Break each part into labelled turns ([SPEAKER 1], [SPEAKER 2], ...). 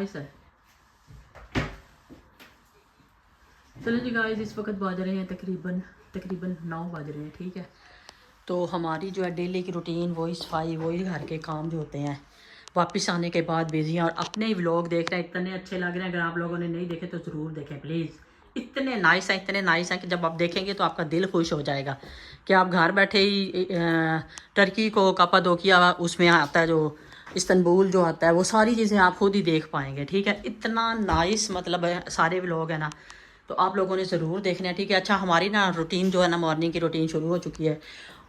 [SPEAKER 1] Nice है। चलो जी guys, इस वक्त बज रहे हैं तकरीबन 9 बज रहे हैं, ठीक है। तो हमारी जो है डेली की रूटीन वही सफाई, वही घर के काम जो होते हैं, वापस आने के बाद बिजी हैं। और अपने ही व्लॉग देख रहे हैं, इतने अच्छे लग रहे हैं। अगर आप लोगों ने नहीं देखे तो ज़रूर देखें प्लीज़। इतने नाइस हैं, इतने नाइस हैं कि जब आप देखेंगे तो आपका दिल खुश हो जाएगा कि आप घर बैठे ही टर्की को कपाडोकिया उसमें आता है, जो इस्तांबुल जो आता है, वो सारी चीज़ें आप खुद ही देख पाएंगे, ठीक है। इतना नाइस मतलब सारे व्लॉग है ना, तो आप लोगों ने ज़रूर देखना है, ठीक है। अच्छा, हमारी ना रूटीन जो है ना, मॉर्निंग की रूटीन शुरू हो चुकी है।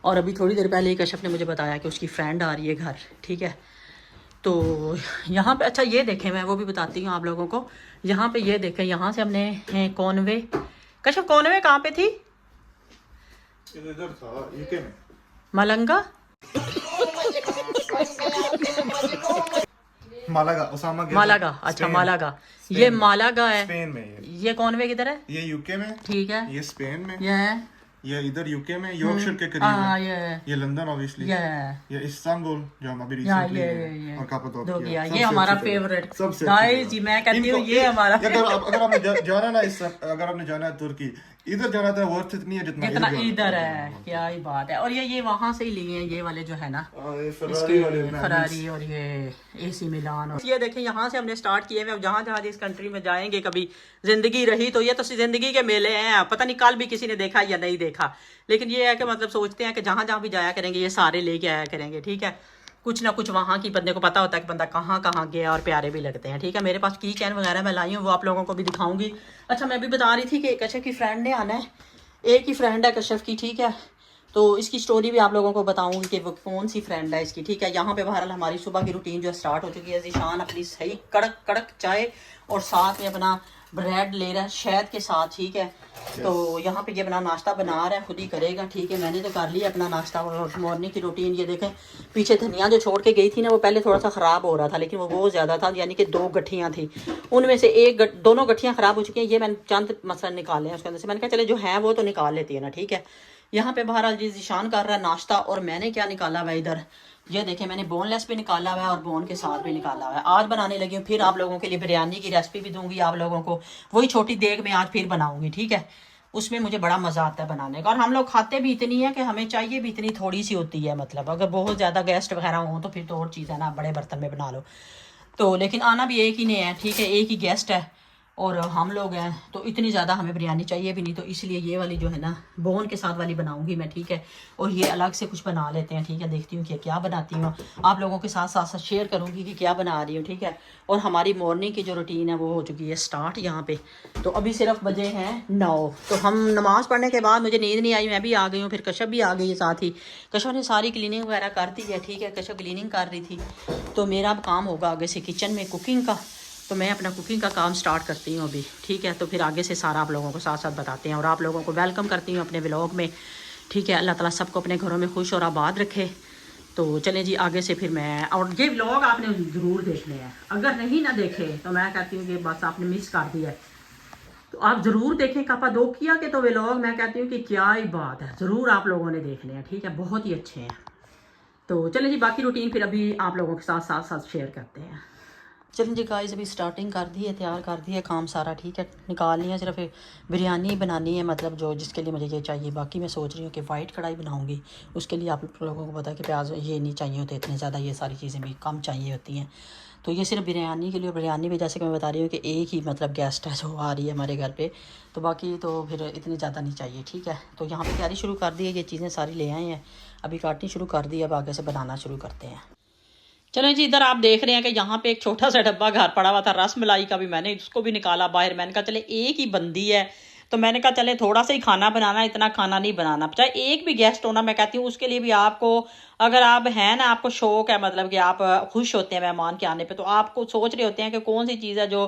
[SPEAKER 1] और अभी थोड़ी देर पहले कश्यप ने मुझे बताया कि उसकी फ्रेंड आ रही है घर, ठीक है। तो यहाँ पे अच्छा ये देखें, मैं वो भी बताती हूँ आप लोगों को। यहाँ पे ये देखें, यहाँ से हमने कॉनवे, कश्यप कॉनवे कहाँ पे थी?
[SPEAKER 2] इधर था यूके में,
[SPEAKER 1] मलंगा,
[SPEAKER 2] मालागा, ओसामा गया
[SPEAKER 1] मालागा।
[SPEAKER 2] था,
[SPEAKER 1] अच्छा
[SPEAKER 2] स्पेन।
[SPEAKER 1] मालागा,
[SPEAKER 2] स्पेन
[SPEAKER 1] ये
[SPEAKER 2] में।
[SPEAKER 1] मालागा है।
[SPEAKER 2] स्पेन में
[SPEAKER 1] ये कॉनवे किधर है?
[SPEAKER 2] ये यूके में,
[SPEAKER 1] ठीक है,
[SPEAKER 2] ये स्पेन में,
[SPEAKER 1] ये है,
[SPEAKER 2] ये इधर यूके में, यॉर्कशायर के करीब है।
[SPEAKER 1] ये
[SPEAKER 2] लंदन ऑब्वियसली,
[SPEAKER 1] ये
[SPEAKER 2] ये इस्तांबुल जो हम अभी
[SPEAKER 1] यहाँ
[SPEAKER 2] रिसेंटली
[SPEAKER 1] ये
[SPEAKER 2] और
[SPEAKER 1] दो
[SPEAKER 2] कपाडोकिया।
[SPEAKER 1] गया, ये
[SPEAKER 2] सबसे
[SPEAKER 1] हमारा
[SPEAKER 2] अच्छी जगह,
[SPEAKER 1] फेवरेट
[SPEAKER 2] सबसे
[SPEAKER 1] गाइस जी। मैं कहती हूँ ये हमारा
[SPEAKER 2] अगर आपने जाना ना अगर आपने जाना है तुर्की, इधर जाना था वर्थ इतनी है जितना
[SPEAKER 1] जितना
[SPEAKER 2] जाना
[SPEAKER 1] इधर
[SPEAKER 2] था।
[SPEAKER 1] है। क्या ही बात है। और ये वहां से ही लिए हैं, ये वाले जो है ना,
[SPEAKER 2] ये
[SPEAKER 1] इसके
[SPEAKER 2] वाले
[SPEAKER 1] फरारी और ये AC मिलान। और ये देखें, यहाँ से हमने स्टार्ट किए हैं। अब जहाँ जहाँ इस कंट्री में जाएंगे, कभी जिंदगी रही तो ये तो जिंदगी के मेले हैं। पता नहीं कल भी किसी ने देखा या नहीं देखा, लेकिन ये है कि मतलब सोचते हैं कि जहाँ जहाँ भी जाया करेंगे ये सारे लेके आया करेंगे, ठीक है। कुछ ना कुछ वहाँ की बंदे को पता होता है कि बंदा कहाँ कहाँ गया, और प्यारे भी लगते हैं, ठीक है। मेरे पास की चैन वगैरह मैं लाई हूँ, वो आप लोगों को भी दिखाऊंगी। अच्छा, मैं भी बता रही थी कि कश्यप की फ्रेंड ने आना है, एक ही फ्रेंड है कश्यप की, ठीक है। तो इसकी स्टोरी भी आप लोगों को बताऊंगी कि वो कौन सी फ्रेंड है इसकी, ठीक है। यहाँ पे बहरहाल हमारी सुबह की रूटीन जो स्टार्ट हो चुकी है। ज़ीशान अपनी सही कड़क कड़क चाय और साथ में अपना ब्रेड ले रहा है शहद के साथ, ठीक है। तो यहाँ पे ये अपना नाश्ता बना रहा है, खुद ही करेगा, ठीक है। मैंने तो कर लिया अपना नाश्ता और मॉर्निंग की रूटीन। ये देखें पीछे धनिया जो छोड़ के गई थी ना, वो पहले थोड़ा सा ख़राब हो रहा था, लेकिन वो बहुत ज़्यादा था, यानी कि 2 गठियाँ थी, उनमें से दोनों गठियाँ ख़राब हो चुकी हैं। ये मैंने चंद मसल निकाले हैं उसके अंदर से। मैंने कहा चले जो है वो तो निकाल लेती है ना, ठीक है। यहाँ पे बहरहाल जी ज़ीशान कर रहा है नाश्ता, और मैंने क्या निकाला हुआ इधर, ये देखें मैंने बोनलेस भी निकाला हुआ है और बोन के साथ भी निकाला हुआ है। आज बनाने लगी हूँ, फिर आप लोगों के लिए बिरयानी की रेसिपी भी दूंगी आप लोगों को। वही छोटी देग में आज फिर बनाऊंगी, ठीक है। उसमें मुझे बड़ा मज़ा आता है बनाने का। और हम लोग खाते भी इतनी है कि हमें चाहिए भी इतनी थोड़ी सी होती है। मतलब अगर बहुत ज़्यादा गेस्ट वगैरह हों तो फिर तो और चीज़ है ना, बड़े बर्तन में बना लो। तो लेकिन आना भी एक ही ने है, ठीक है, एक ही गेस्ट है और हम लोग हैं, तो इतनी ज़्यादा हमें बिरयानी चाहिए भी नहीं। तो इसलिए ये वाली जो है ना बोन के साथ वाली बनाऊंगी मैं, ठीक है। और ये अलग से कुछ बना लेते हैं, ठीक है। देखती हूँ कि क्या बनाती हूँ, आप लोगों के साथ साथ शेयर करूँगी कि क्या बना रही हूँ, ठीक है। और हमारी मॉर्निंग की जो रूटीन है वो हो चुकी है स्टार्ट यहाँ पे। तो अभी सिर्फ बजे हैं 9। तो हम नमाज़ पढ़ने के बाद मुझे नींद नहीं आई, मैं भी आ गई हूँ, फिर कश्यप भी आ गई है साथ ही। कश्यप ने सारी क्लीनिंग वगैरह कर दी है, ठीक है। कश्यप क्लीनिंग कर रही थी, तो मेरा अब काम होगा आगे से किचन में कुकिंग का। तो मैं अपना कुकिंग का काम स्टार्ट करती हूँ अभी, ठीक है। तो फिर आगे से सारा आप लोगों को साथ साथ बताते हैं और आप लोगों को वेलकम करती हूँ अपने व्लॉग में, ठीक है। अल्लाह ताला सबको अपने घरों में खुश और आबाद रखे। तो चलें जी आगे से फिर मैं, और ये व्लॉग आपने ज़रूर देखने हैं, अगर नहीं ना देखे तो मैं कहती हूँ कि बस आपने मिस कर दिया है। तो आप ज़रूर देखें कपाडोकिया के तो व्लॉग, मैं कहती हूँ कि क्या ही बात है, ज़रूर आप लोगों ने देखने हैं, ठीक है। बहुत ही अच्छे हैं। तो चलें जी बाकी रूटीन फिर अभी आप लोगों के साथ साथ साथ शेयर करते हैं। चलें जी गाइस, अभी स्टार्टिंग कर दी है, तैयार कर दी है काम सारा, ठीक है। निकालनी है सिर्फ बिरयानी बनानी है, मतलब जो जिसके लिए मुझे ये चाहिए। बाकी मैं सोच रही हूँ कि वाइट कढ़ाई बनाऊँगी, उसके लिए आप लोगों को पता है कि प्याज ये नहीं चाहिए होते इतने ज़्यादा, ये सारी चीज़ें भी कम चाहिए होती हैं। तो ये सिर्फ बिरयानी के लिए, बिरयानी भी जैसे कि मैं बता रही हूँ कि एक ही मतलब गेस्ट है जो आ रही है हमारे घर पे, तो बाकी तो फिर इतनी ज़्यादा नहीं चाहिए, ठीक है। तो यहाँ पे तैयारी शुरू कर दी है, ये चीज़ें सारी ले आए हैं, अभी काटनी शुरू कर दी है, अब आगे से बनाना शुरू करते हैं। चलो जी, इधर आप देख रहे हैं कि यहाँ पे एक छोटा सा डब्बा घर पड़ा हुआ था रस मलाई का, भी मैंने उसको भी निकाला बाहर। मैंने कहा चले एक ही बंदी है, तो मैंने कहा चले थोड़ा सा ही खाना बनाना, इतना खाना नहीं बनाना, चाहे एक भी गेस्ट होना, मैं कहती हूँ उसके लिए भी आपको, अगर आप हैं ना, आपको शौक है, मतलब कि आप खुश होते हैं मेहमान के आने पे, तो आपको सोच रहे होते हैं कि कौन सी चीज़ है जो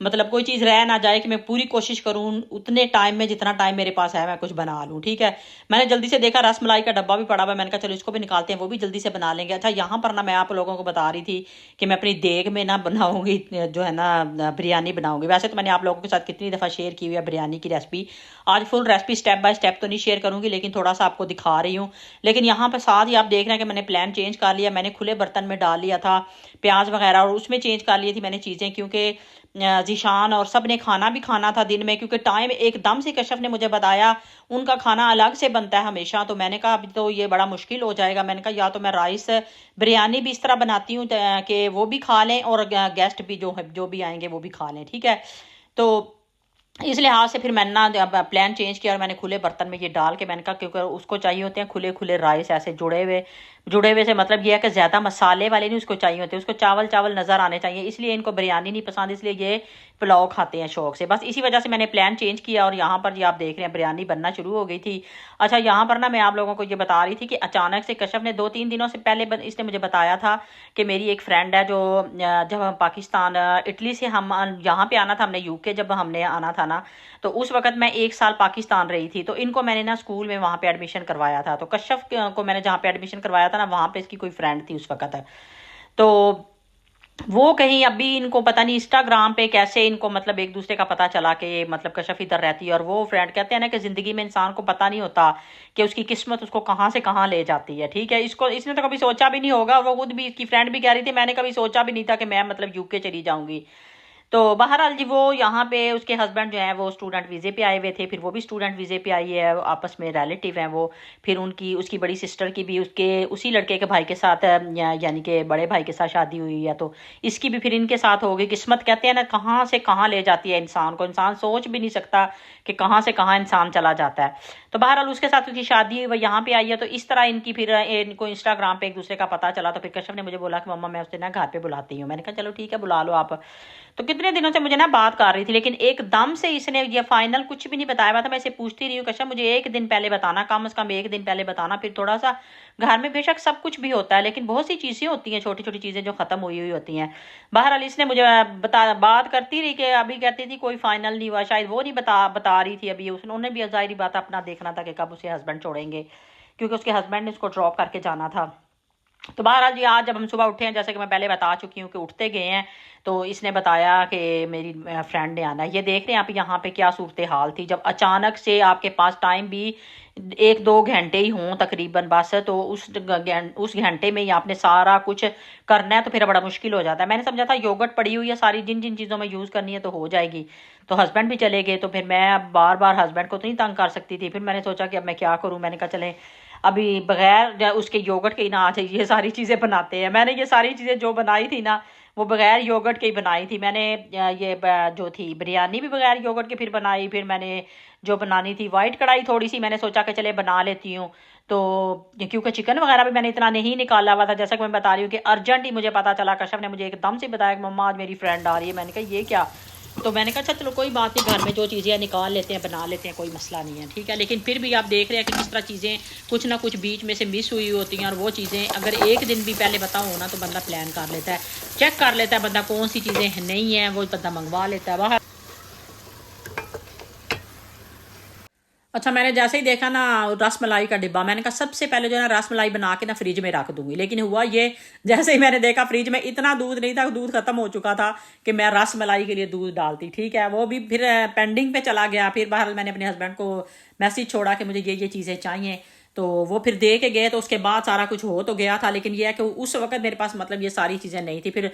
[SPEAKER 1] मतलब कोई चीज़ रह ना जाए, कि मैं पूरी कोशिश करूँ उतने टाइम में, जितना टाइम मेरे पास है मैं कुछ बना लूँ। ठीक है, मैंने जल्दी से देखा रस मलाई का डब्बा भी पड़ा हुआ है, मैंने कहा चलो इसको भी निकालते हैं, वो भी जल्दी से बना लेंगे। अच्छा, यहाँ पर ना मैं आप लोगों को बता रही थी कि मैं अपनी देग में ना बनाऊंगी जो है ना बिरयानी बनाऊंगी। वैसे तो मैंने आप लोगों के साथ कितनी दफ़ा शेयर की हुई है बिरयानी की रेसिपी। आज full recipe step by step तो नहीं शेयर करूंगी, लेकिन थोड़ा सा आपको दिखा रही हूँ। लेकिन यहाँ पर साथ ही आप देख रहे हैं कि मैंने प्लान चेंज कर लिया, मैंने खुले बर्तन में डाल लिया था प्याज वगैरह, और उसमें चेंज कर ली थी मैंने चीज़ें, क्योंकि जीशान और सब ने खाना भी खाना था दिन में, क्योंकि टाइम एकदम से कश्यप ने मुझे बताया उनका खाना अलग से बनता है हमेशा। तो मैंने कहा अभी तो ये बड़ा मुश्किल हो जाएगा। मैंने कहा या तो मैं राइस बिरयानी भी इस तरह बनाती हूँ कि वो भी खा लें और गेस्ट भी जो भी आएंगे वो भी खा लें। ठीक है, तो इस लिहाज से फिर मैंने ना प्लान चेंज किया और मैंने खुले बर्तन में ये डाल के, मैंने कहा क्योंकि उसको चाहिए होते हैं खुले खुले राइस, ऐसे जुड़े हुए से मतलब ये है कि ज़्यादा मसाले वाले नहीं उसको चाहिए होते, उसको चावल चावल नज़र आने चाहिए। इसलिए इनको बिरयानी नहीं पसंद, इसलिए ये पुलाव खाते हैं शौक से। बस इसी वजह से मैंने प्लान चेंज किया और यहाँ पर जी आप देख रहे हैं बिरयानी बनना शुरू हो गई थी। अच्छा, यहाँ पर ना मैं आप लोगों को ये बता रही थी कि अचानक से कश्यप ने 2-3 दिनों से पहले इसने मुझे बताया था कि मेरी एक फ्रेंड है जो जब हम पाकिस्तान इटली से हम यहाँ पे आना था, हमने यूके जब हमने आना था ना, तो उस वक्त मैं 1 साल पाकिस्तान रही थी। तो इनको मैंने ना स्कूल में वहाँ पे एडमिशन करवाया था। तो कश्यप को मैंने जहाँ पे एडमिशन करवाया था ना, वहाँ पे इसकी कोई फ्रेंड थी उस वक्त। तो वो कहीं अभी इनको पता नहीं इंस्टाग्राम पे कैसे इनको मतलब एक दूसरे का पता चला कि मतलब कश्यप इधर रहती है और वो फ्रेंड। कहते हैं ना कि जिंदगी में इंसान को पता नहीं होता कि उसकी किस्मत उसको कहाँ से कहाँ ले जाती है। ठीक है, इसने तो कभी सोचा भी नहीं होगा, वो खुद भी इसकी फ्रेंड भी कह रही थी मैंने कभी सोचा भी नहीं था कि मैं मतलब यूके चली जाऊंगी। तो बहरहाल जी वो यहाँ पे उसके हस्बैंड जो है वो स्टूडेंट वीज़े पे आए हुए थे, फिर वो भी स्टूडेंट वीज़े पे आई है, आपस में रिलेटिव हैं वो। फिर उसकी बड़ी सिस्टर की भी उसके उसी लड़के के भाई के साथ यानी कि बड़े भाई के साथ शादी हुई है, तो इसकी भी फिर इनके साथ हो गई। किस्मत कहते हैं ना कहाँ से कहाँ ले जाती है इंसान को, इंसान सोच भी नहीं सकता कि कहाँ से कहाँ इंसान चला जाता है। तो बहरहाल उसके साथ उसकी शादी वो यहाँ पे आई है। तो इस तरह इनकी फिर इनको इंस्टाग्राम पे एक दूसरे का पता चला। तो फिर कश्यप ने मुझे बोला कि मम्मा मैं उसे ना घर पे बुलाती हूँ। मैंने कहा चलो ठीक है बुला लो आप। तो कितने दिनों से मुझे ना बात कर रही थी, लेकिन एकदम से इसने ये फाइनल कुछ भी नहीं बताया हुआ था। मैं इसे पूछती रही हूँ कश्यप मुझे 1 दिन पहले बताना, कम से कम 1 दिन पहले बताना। फिर थोड़ा सा घर में बेशक सब कुछ भी होता है, लेकिन बहुत सी चीज़ें होती हैं, छोटी छोटी चीज़ें जो ख़त्म हुई होती हैं। बहरहाल इसने मुझे बात करती रही कि अभी कहती थी कोई फाइनल नहीं हुआ, शायद वो नहीं बता रही थी अभी। उन्होंने भी ज़ाहिर बात अपना देखना था कि कब उसे हस्बैंड छोड़ेंगे, क्योंकि उसके हस्बैंड ने उसको ड्रॉप करके जाना था। तो बहरहाल जी आज जब हम सुबह उठे हैं, जैसे कि मैं पहले बता चुकी हूँ कि उठते गए हैं, तो इसने बताया कि मेरी फ्रेंड ने आना है। ये देख रहे हैं आप यहाँ पे क्या सूरत हाल थी, जब अचानक से आपके पास टाइम भी 1-2 घंटे ही हों तकरीबन बस, तो उस घंटे में ही आपने सारा कुछ करना है, तो फिर बड़ा मुश्किल हो जाता है। मैंने समझा था योगर्ट पड़ी हुई है सारी, जिन जिन चीज़ों में यूज़ करनी है तो हो जाएगी। तो हस्बैंड भी चले गए, तो फिर मैं अब बार बार हस्बैंड को तो नहीं तंग कर सकती थी। फिर मैंने सोचा कि अब मैं क्या करूँ, मैंने कहा चले अभी बगैर उसके योगर्ट के ही ना आज ये सारी चीज़ें बनाते हैं। मैंने ये सारी चीज़ें जो बनाई थी ना वो बगैर योगर्ट के ही बनाई थी। मैंने ये जो थी बिरयानी भी बगैर योगर्ट के फिर बनाई। फिर मैंने जो बनानी थी वाइट कढ़ाई थोड़ी सी मैंने सोचा कि चले बना लेती हूँ। तो क्योंकि चिकन वगैरह भी मैंने इतना नहीं निकाला हुआ था, जैसा कि मैं बता रही हूँ कि अर्जेंट ही मुझे पता चला, कश्यप ने मुझे एकदम से बताया कि मम्मा आज मेरी फ्रेंड आ रही है। मैंने कहा ये क्या? तो मैंने कहा अच्छा चलो कोई बात नहीं, घर में जो चीज़ें निकाल लेते हैं बना लेते हैं, कोई मसला नहीं है। ठीक है, लेकिन फिर भी आप देख रहे हैं कि किस तरह चीज़ें कुछ ना कुछ बीच में से मिस हुई होती हैं, और वो चीज़ें अगर 1 दिन भी पहले बताऊँ ना तो बंदा प्लान कर लेता है, चेक कर लेता है बंदा कौन सी चीज़ें नहीं हैं, वो बंदा मंगवा लेता है बाहर। अच्छा, मैंने जैसे ही देखा ना रस मलाई का डिब्बा, मैंने कहा सबसे पहले जो है ना रस मलाई बना के ना फ्रिज में रख दूंगी। लेकिन हुआ ये, जैसे ही मैंने देखा फ्रिज में इतना दूध नहीं था, दूध खत्म हो चुका था कि मैं रस मलाई के लिए दूध डालती। ठीक है, वो भी फिर पेंडिंग पे चला गया। फिर बहरहाल मैंने अपने हस्बैंड को मैसेज छोड़ा कि मुझे ये चीज़ें चाहिए, तो वो फिर दे के गए। तो उसके बाद सारा कुछ हो तो गया था, लेकिन यह है कि उस वक्त मेरे पास मतलब ये सारी चीज़ें नहीं थी। फिर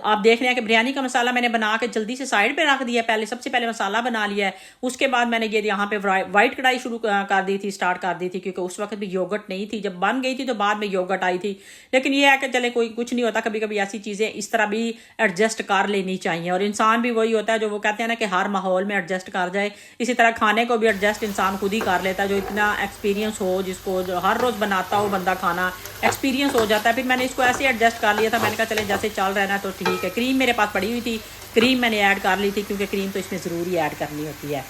[SPEAKER 1] आप देख रहे हैं कि बिरयानी का मसाला मैंने बना के जल्दी से साइड पे रख दिया, सबसे पहले मसाला बना लिया है। उसके बाद मैंने ये यहाँ पे वाइट कढ़ाई स्टार्ट कर दी थी, क्योंकि उस वक्त भी योगर्ट नहीं थी। जब बन गई थी तो बाद में योगर्ट आई थी। लेकिन ये है कि चले कोई कुछ नहीं होता, कभी कभी ऐसी चीज़ें इस तरह भी एडजस्ट कर लेनी चाहिए। और इंसान भी वही होता है जो वो कहते हैं ना कि हर माहौल में एडजस्ट कर जाए, इसी तरह खाने को भी एडजस्ट इंसान खुद ही कर लेता है। जो इतना एक्सपीरियंस हो, जिसको जो हर रोज़ बनाता हो बंदा खाना, एक्सपीरियंस हो जाता है। फिर मैंने इसको ऐसे एडजस्ट कर लिया था। मैंने कहा चले जैसे चल रहा है ना तो ठीक है। क्रीम मेरे पास पड़ी हुई थी, क्रीम मैंने ऐड कर ली थी, क्योंकि क्रीम तो इसमें ज़रूरी ऐड करनी होती है।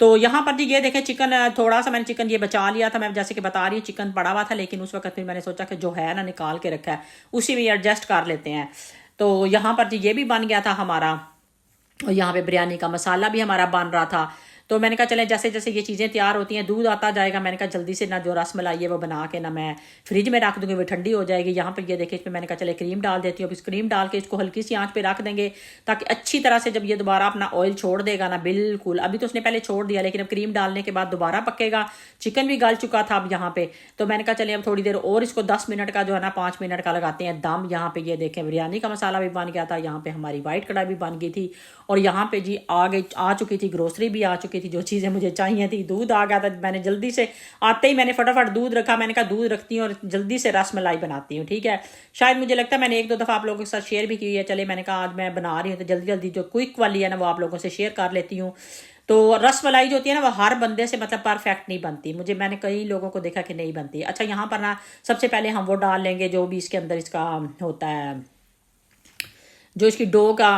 [SPEAKER 1] तो यहाँ पर जी ये देखें चिकन, थोड़ा सा मैंने चिकन ये बचा लिया था। मैं जैसे कि बता रही हूँ चिकन पड़ा हुआ था, लेकिन उस वक्त फिर मैंने सोचा कि जो है ना निकाल के रखा है उसी में एडजस्ट कर लेते हैं। तो यहाँ पर जी ये भी बन गया था हमारा और यहाँ पे बिरयानी का मसाला भी हमारा बन रहा था। तो मैंने कहा चले जैसे जैसे ये चीज़ें तैयार होती हैं, दूध आता जाएगा, मैंने कहा जल्दी से ना जो रस मलाई है वो बना के ना मैं फ्रिज में रख दूँगी, वो ठंडी हो जाएगी। यहाँ पर ये देखिए इसमें मैंने कहा चले क्रीम डाल देती हूँ। अब इस क्रीम डाल के इसको हल्की सी आंच पे रख देंगे ताकि अच्छी तरह से जब ये दोबारा अपना ऑयल छोड़ देगा ना, बिल्कुल अभी तो उसने पहले छोड़ दिया लेकिन अब क्रीम डालने के बाद दोबारा पकेगा। चिकन भी गल चुका था अब यहाँ पे, तो मैंने कहा चले अब थोड़ी देर और इसको 10 मिनट का जो है ना 5 मिनट का लगाते हैं दम। यहाँ पे ये देखें बिरयानी का मसाला भी बन गया था, यहाँ पे हमारी वाइट कढ़ाई भी बन गई थी, और यहाँ पे जी आ चुकी थी ग्रोसरी भी आ चुकी थी, जो चीज़ें मुझे चाहिए थी। दूध आ गया था, मैंने जल्दी से आते ही मैंने फटाफट दूध रखा। मैंने कहा दूध रखती हूँ और जल्दी से रस मलाई बनाती हूँ, ठीक है। शायद मुझे लगता है मैंने 1-2 दफ़ा आप लोगों के साथ शेयर भी की है। चले मैंने कहा आज मैं बना रही हूँ तो जल्दी जल्दी जो क्विक वाली है ना वो आप लोगों से शेयर कर लेती हूँ। तो रस मलाई जो होती है ना वो हर बंदे से मतलब परफेक्ट नहीं बनती, मुझे मैंने कई लोगों को देखा कि नहीं बनती। अच्छा यहाँ पर ना सबसे पहले हम वो डाल लेंगे जो भी इसके अंदर इसका होता है, जो इसकी डो का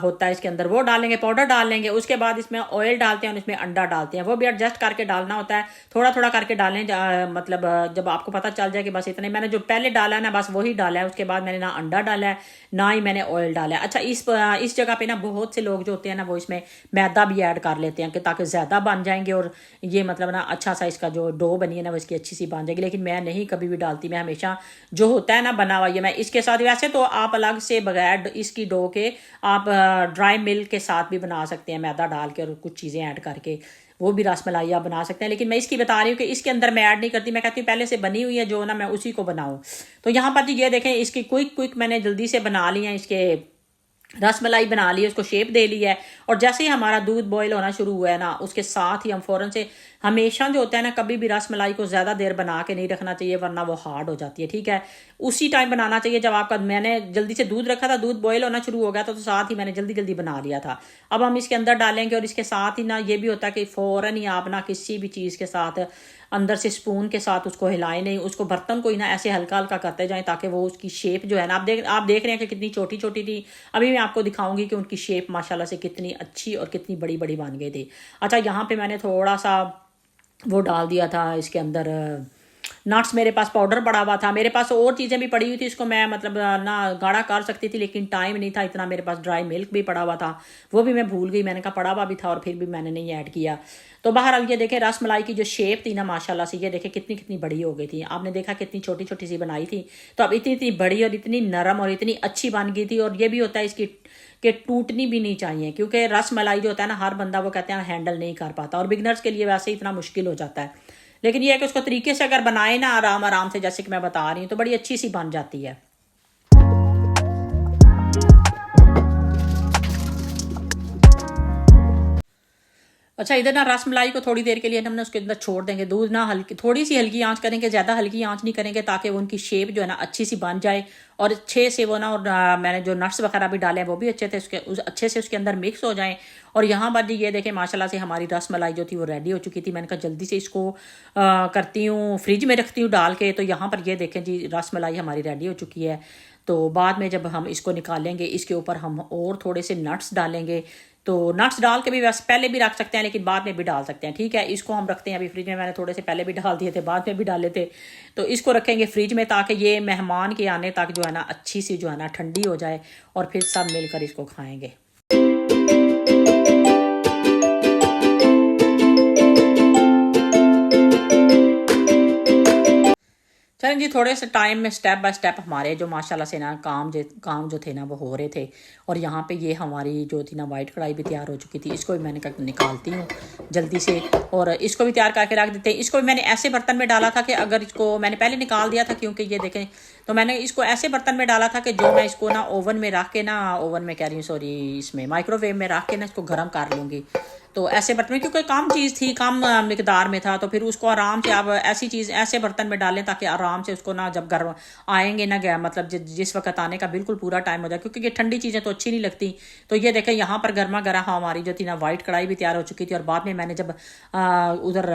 [SPEAKER 1] होता है इसके अंदर, वो डालेंगे, पाउडर डाल लेंगे। उसके बाद इसमें ऑयल डालते हैं और इसमें अंडा डालते हैं, वो भी एडजस्ट करके डालना होता है, थोड़ा थोड़ा करके डालें। मतलब जब आपको पता चल जाए कि बस इतने मैंने जो पहले डाला है ना बस वही डाला है, उसके बाद मैंने ना अंडा डाला है ना ही मैंने ऑयल डाला है। अच्छा इस जगह पे ना बहुत से लोग जो होते हैं ना वो इसमें मैदा भी ऐड कर लेते हैं कि ताकि ज़्यादा बन जाएंगे और ये मतलब ना अच्छा सा इसका जो डो बनी है ना वो इसकी अच्छी सी बन जाएगी। लेकिन मैं नहीं कभी भी डालती, मैं हमेशा जो होता है ना बना हुआ ये मैं इसके साथ, वैसे तो आप अलग से बगैर इसकी डो के आप ड्राई मिल्क के साथ भी बना सकते हैं, मैदा डाल के और कुछ चीज़ें ऐड करके वो भी रस मलाई आप बना सकते हैं। लेकिन मैं इसकी बता रही हूँ कि इसके अंदर मैं ऐड नहीं करती, मैं कहती हूँ पहले से बनी हुई है जो ना मैं उसी को बनाऊँ। तो यहाँ पर ये देखें इसकी क्विक मैंने जल्दी से बना ली है, इसके रस मलाई बना ली है, उसको शेप दे ली है। और जैसे ही हमारा दूध बॉयल होना शुरू हुआ है ना उसके साथ ही हम फ़ौरन से, हमेशा जो होता है ना कभी भी रस मलाई को ज़्यादा देर बना के नहीं रखना चाहिए वरना वो हार्ड हो जाती है, ठीक है। उसी टाइम बनाना चाहिए जब आपका, मैंने जल्दी से दूध रखा था, दूध बॉयल होना शुरू हो गया था तो साथ ही मैंने जल्दी जल्दी बना लिया था। अब हम इसके अंदर डालेंगे और इसके साथ ही ना ये भी होता है कि फ़ौरन ही आप ना किसी भी चीज़ के साथ अंदर से स्पून के साथ उसको हिलाएं नहीं, उसको बर्तन को ही ना ऐसे हल्का हल्का करते जाएं ताकि वो उसकी शेप जो है ना, आप देख रहे हैं कि कितनी छोटी छोटी थी। अभी मैं आपको दिखाऊंगी कि उनकी शेप माशाल्लाह से कितनी अच्छी और कितनी बड़ी बड़ी बन गई थी। अच्छा यहाँ पे मैंने थोड़ा सा वो डाल दिया था इसके अंदर नट्स, मेरे पास पाउडर पड़ा हुआ था, मेरे पास और चीज़ें भी पड़ी हुई थी, इसको मैं मतलब ना गाढ़ा कर सकती थी लेकिन टाइम नहीं था इतना। मेरे पास ड्राई मिल्क भी पड़ा हुआ था, वो भी मैं भूल गई, मैंने कहा पड़ा हुआ भी था और फिर भी मैंने नहीं ऐड किया। तो बहरहाल ये देखें रस मलाई की जो शेप थी ना माशाल्लाह से, ये देखें कितनी कितनी बड़ी हो गई थी। आपने देखा कितनी छोटी छोटी सी बनाई थी, तो अब इतनी इतनी बड़ी और इतनी नरम और इतनी अच्छी बन गई थी। और ये भी होता है इसकी कि टूटनी भी नहीं चाहिए, क्योंकि रस मलाई जो होता है ना हर बंदा वो कहते हैं हैंडल नहीं कर पाता और बिगनर्स के लिए वैसे ही इतना मुश्किल हो जाता है। लेकिन ये है कि उसको तरीके से अगर बनाए ना आराम आराम से जैसे कि मैं बता रही हूँ तो बड़ी अच्छी सी बन जाती है। अच्छा इधर ना रस मलाई को थोड़ी देर के लिए हमने उसके अंदर छोड़ देंगे, दूध ना हल्की थोड़ी सी हल्की आंच करेंगे, ज़्यादा हल्की आंच नहीं करेंगे ताकि वो उनकी शेप जो है ना अच्छी सी बन जाए और अच्छे से वो ना, और मैंने जो नट्स वगैरह भी डाले हैं वो भी अच्छे से उसके अंदर मिक्स हो जाएं। और यहाँ पर जी ये देखें माशाल्लाह से हमारी रस मलाई जो थी वो रेडी हो चुकी थी। मैंने कहा जल्दी से इसको करती हूँ फ्रिज में रखती हूँ डाल के। तो यहाँ पर ये देखें जी रस मलाई हमारी रेडी हो चुकी है। तो बाद में जब हम इसको निकालेंगे इसके ऊपर हम और थोड़े से नट्स डालेंगे, तो नट्स डाल के भी वैसे पहले भी रख सकते हैं लेकिन बाद में भी डाल सकते हैं, ठीक है। इसको हम रखते हैं अभी फ्रिज में, मैंने थोड़े से पहले भी डाल दिए थे बाद में भी डाले थे, तो इसको रखेंगे फ्रिज में ताकि ये मेहमान के आने तक जो है ना अच्छी सी जो है ना ठंडी हो जाए और फिर सब मिलकर इसको खाएंगे। चलें जी, थोड़े से टाइम में स्टेप बाय स्टेप हमारे जो माशाल्लाह से ना काम जो थे ना वो हो रहे थे। और यहाँ पे ये हमारी जो थी ना वाइट कढ़ाई भी तैयार हो चुकी थी, इसको भी मैंने निकालती हूँ जल्दी से और इसको भी तैयार करके रख देते हैं। इसको भी मैंने ऐसे बर्तन में डाला था कि अगर इसको मैंने पहले निकाल दिया था क्योंकि ये देखें, तो मैंने इसको ऐसे बर्तन में डाला था कि जो मैं इसको ना ओवन में रख के ना, ओवन में कह रही हूँ सॉरी, इसमें माइक्रोवेव में रख के ना इसको गर्म कर लूँगी। तो ऐसे बर्तन में, क्योंकि कम चीज़ थी कम मिकदार में था, तो फिर उसको आराम से आप ऐसी चीज़ ऐसे बर्तन में डालें ताकि आराम से उसको ना जब गर्म आएंगे ना गया मतलब जिस वक्त आने का बिल्कुल पूरा टाइम हो जाए, क्योंकि ये ठंडी चीज़ें तो अच्छी नहीं लगती। तो ये देखें यहाँ पर गर्मा गर्म हमारी जो थी ना वाइट कढ़ाई भी तैयार हो चुकी थी। और बाद में मैंने जब उधर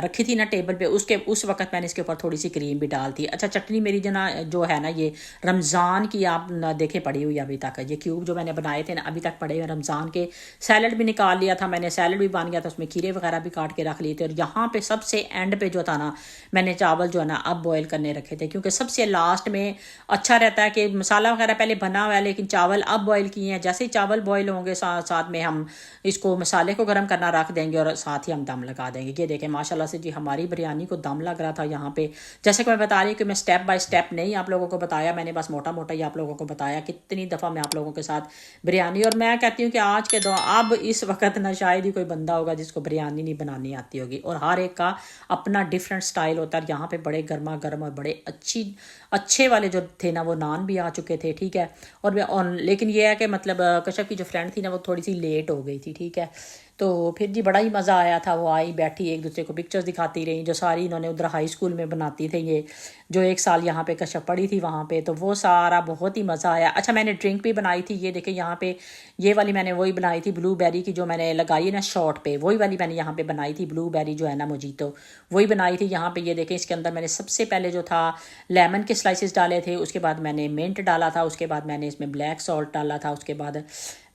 [SPEAKER 1] रखी थी ना टेबल पे उस वक्त मैंने इसके ऊपर थोड़ी सी क्रीम भी डाल थी। अच्छा चटनी मेरी जो है ना ये रमज़ान की आप देखें पड़ी हुई अभी तक, ये क्यूब जो मैंने बनाए थे ना अभी तक पड़े हुए रमज़ान के। सैलड भी निकाल लिया था मैंने सैलड भी बन गया था, उसमें खीरे वगैरह भी काट के रख लिए थे। और यहाँ पे सबसे एंड पे जो था ना, मैंने चावल जो है ना अब बॉयल करने रखे थे, क्योंकि सबसे लास्ट में अच्छा रहता है कि मसाला वगैरह पहले बना हुआ है लेकिन चावल अब बॉयल किए हैं। जैसे ही चावल बॉयल होंगे साथ में हम इसको मसाले को गर्म करना रख देंगे और साथ ही हम दम लगा देंगे। ये देखें माशाल्लाह से जी हमारी बिरयानी को दम लग रहा था यहाँ पे। जैसे कि मैं बता रही हूँ कि मैं स्टेप बाय स्टेप नहीं आप लोगों को बताया, मैंने बस मोटा मोटा ही आप लोगों को बताया। कितनी दफ़ा मैं आप लोगों के साथ बिरयानी, और मैं कहती हूँ कि आज के दौर अब इस वक्त ना शायद ही कोई बंदा होगा जिसको बिरयानी नहीं बनानी आती होगी, और हर एक का अपना डिफरेंट स्टाइल होता है। यहाँ पे बड़े गर्मा गर्म और बड़े अच्छे वाले जो थे ना वो नान भी आ चुके थे, ठीक है। और लेकिन ये है कि मतलब कश्यप की जो फ्रेंड थी ना वो थोड़ी सी लेट हो गई थी, ठीक है। तो फिर जी बड़ा ही मज़ा आया था। वो आई बैठी एक दूसरे को पिक्चर्स दिखाती रही, जो सारी इन्होंने उधर हाई स्कूल में बनाती थे, ये जो 1 साल यहाँ पे कश्यप पढ़ी थी वहाँ पे, तो वो सारा बहुत ही मज़ा आया। अच्छा मैंने ड्रिंक भी बनाई थी, ये देखें यहाँ पे ये वाली मैंने वही बनाई थी ब्लूबेरी की, जो मैंने लगाई है ना शॉर्ट पे, वही वाली मैंने यहाँ पे बनाई थी। ब्लूबेरी जो है ना मोजीतो वही बनाई थी यहाँ पे। ये देखें इसके अंदर मैंने सबसे पहले जो था लेमन के स्लाइसेस डाले थे, उसके बाद मैंने मिंट डाला था, उसके बाद मैंने इसमें ब्लैक सॉल्ट डाला था, उसके बाद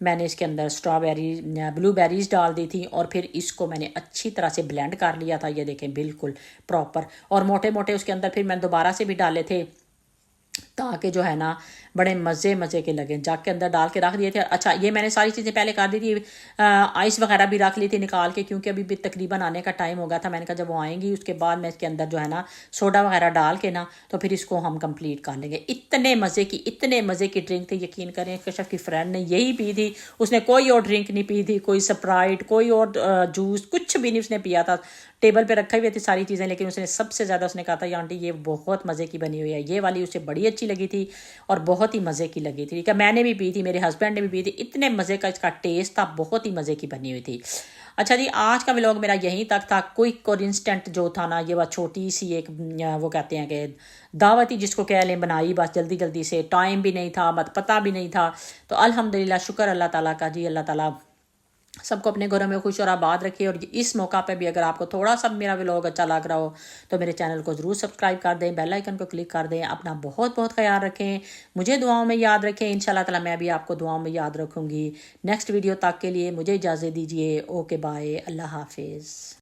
[SPEAKER 1] मैंने इसके अंदर ब्लूबेरीज डाल दी थी, और फिर इसको मैंने अच्छी तरह से ब्लेंड कर लिया था। ये देखें बिल्कुल प्रॉपर, और मोटे मोटे उसके अंदर फिर मैंने दोबारा से भी डाले थे ताकि जो है ना बड़े मज़े के लगे। जग के अंदर डाल के रख दिए थे। अच्छा ये मैंने सारी चीज़ें पहले कर दी थी, आइस वगैरह भी रख ली थी निकाल के, क्योंकि अभी भी तकरीबन आने का टाइम हो गया था। मैंने कहा जब वो आएंगी उसके बाद मैं इसके अंदर जो है ना सोडा वगैरह डाल के ना तो फिर इसको हम कंप्लीट कर लेंगे। इतने मज़े की ड्रिंक थी, यकीन करें कश्यप की फ्रेंड ने यही पी थी, उसने कोई और ड्रिंक नहीं पी थी, कोई स्प्राइट कोई और जूस कुछ भी नहीं उसने पिया था। टेबल पे रखी हुई थी सारी चीज़ें, लेकिन उसने सबसे ज़्यादा उसने कहा था ये आंटी ये बहुत मज़े की बनी हुई है, ये वाली उसे बड़ी अच्छी लगी थी और बहुत ही मज़े की लगी थी। ठीक है मैंने भी पी थी, मेरे हस्बैंड ने भी पी थी, इतने मज़े का इसका टेस्ट था, बहुत ही मज़े की बनी हुई थी। अच्छा जी आज का व्लॉग मेरा यहीं तक था। क्विक और इंस्टेंट जो था ना ये बस छोटी सी एक वो कहते हैं कि दावत ही जिसको कह लें बनाई, बस जल्दी जल्दी से, टाइम भी नहीं था मत पता भी नहीं था। तो अल्हम्दुलिल्लाह शुक्र अल्लाह ताला का जी, अल्लाह ताला सबको अपने घरों में खुश और आबाद रखे। और इस मौका पे भी अगर आपको थोड़ा सा मेरा व्लॉग अच्छा लग रहा हो तो मेरे चैनल को ज़रूर सब्सक्राइब कर दें, बेल आइकन को क्लिक कर दें। अपना बहुत बहुत ख्याल रखें, मुझे दुआओं में याद रखें। इंशाल्लाह ताला मैं भी आपको दुआओं में याद रखूँगी। नेक्स्ट वीडियो तक के लिए मुझे इजाज़त दीजिए। ओके बाय, अल्लाह हाफिज़।